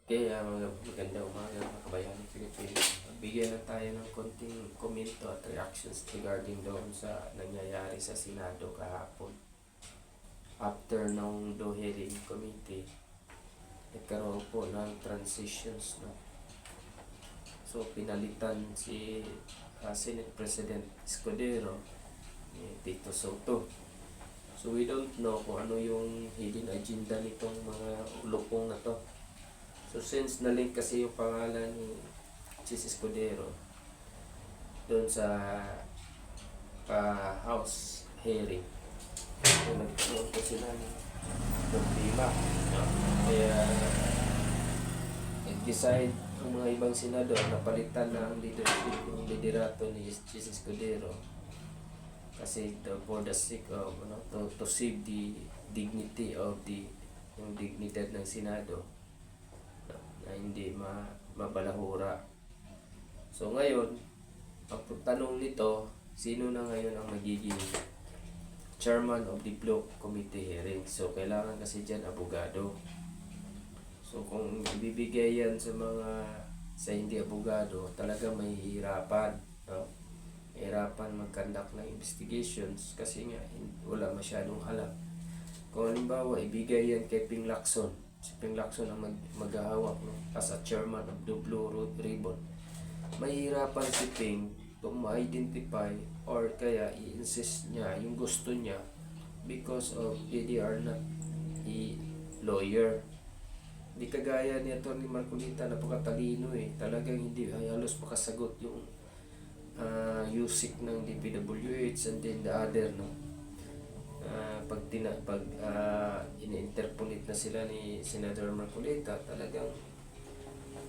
Kaya maganda umaga mga kabayan ng Pilipinas. Bigyan na tayo ng konting komento at reactions regarding doon sa nangyayari sa Senado kahapon. After nung do hearing committee, nagkaroon po ng transitions. No? So pinalitan si Senate President Escudero ni Tito Soto. So we don't know kung ano yung hidden agenda nitong mga ulupong na to. So since nalink kasi yung pangalan ni Chis Escudero doon sa House hearing, so nagkaroon po sila ng problema. No? Kaya nag-decide ang mga ibang senador na palitan na ang leadership, yung liderato ni Chis Escudero kasi for the sake of to save the dignity of yung dignidad ng Senado na hindi mabalahura. So ngayon, ang tanong nito, sino na ngayon ang magiging chairman of the Block Committee hearing? So kailangan kasi dyan abogado. So kung ibibigay yan sa hindi abogado, talaga may hirapan. No? Hirapan mag-conduct ng investigations kasi nga wala masyadong alam. Kung halimbawa, ibigay yan kay Ping Lacson. Si Ping Lacson ang maghahawak, no? As a chairman of the Blue Ribbon. Mahirapan si Ping to ma-identify or kaya i-insist niya yung gusto niya because of they are not a lawyer. Hindi kagaya ni Atty. Marcolita, napakatalino eh. Talagang hindi halos makasagot yung USIC ng DPWH and then the other, no? Pag ini-interpolate na sila ni Senator Marcolita, talagang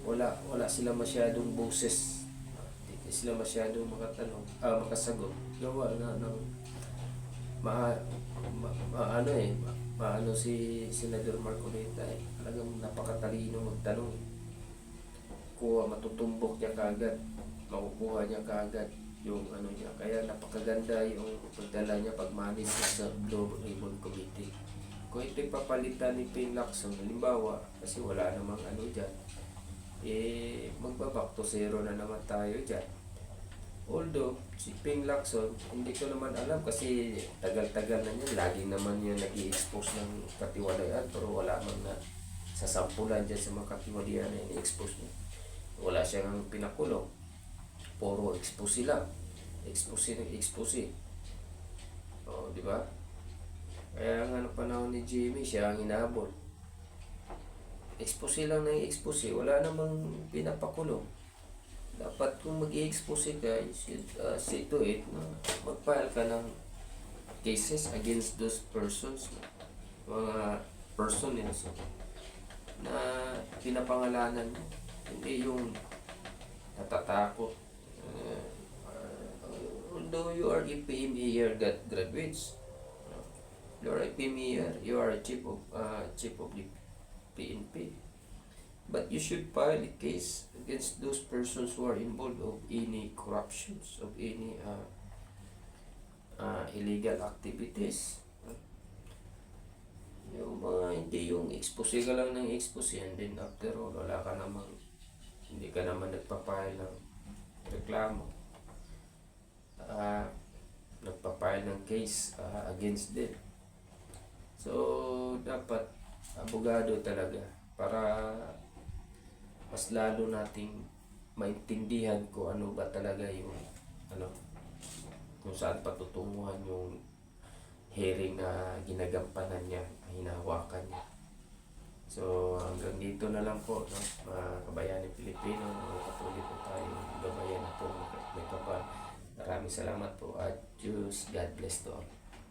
wala sila masyadong boses, hindi sila masyadong makasagot. Gawa na ng maano si Senator Marcolita eh. Talagang napakatalino magtanong. Matutumbok niya kagad, makukuha niya kagad yung niya. Kaya napakaganda yung pagdala niya pag-manage sa Blue Ribbon Committee. Kung ito'y papalitan ni Ping Lacson, halimbawa, kasi wala namang dyan, magbaback to zero na naman tayo dyan. Although, si Ping Lacson, hindi ko naman alam kasi tagal-tagal na niya, lagi naman niya nag-i-expose ng katiwalian, pero wala man na sasampulan dyan sa mga katiwalian na i-expose niya. Wala siyang pinakulong. Puro expose lang. Expose. O, di ba? Kaya nga panahon ni Jimmy, siya ang hinabol. Expose lang ng expose. Wala namang pinapakulong. Dapat kung mag-i-expose ka, see to it, mag-file ka ng cases against those persons, mga persons na pinapangalanan mo. Hindi yung natatakot. Although you are a PME year graduates, you are a PME year, you are a chief of the PNP. But you should file a case against those persons who are involved of any corruptions, of any illegal activities. Yung hindi yung expose ka lang ng expose and then after all, hindi ka naman nagpapile ng reklamo. Nagpapile ng case against them. So, dapat abogado talaga para mas lalo nating maintindihan kung ano ba talaga yung kung saan patutunguhan yung hearing na ginagampanan niya, hinahawakan niya. So hanggang dito na lang po, no? Mga kabayani Pilipino, patuloy po tayo gabayan na po may kapal. Maraming salamat po at God bless to all.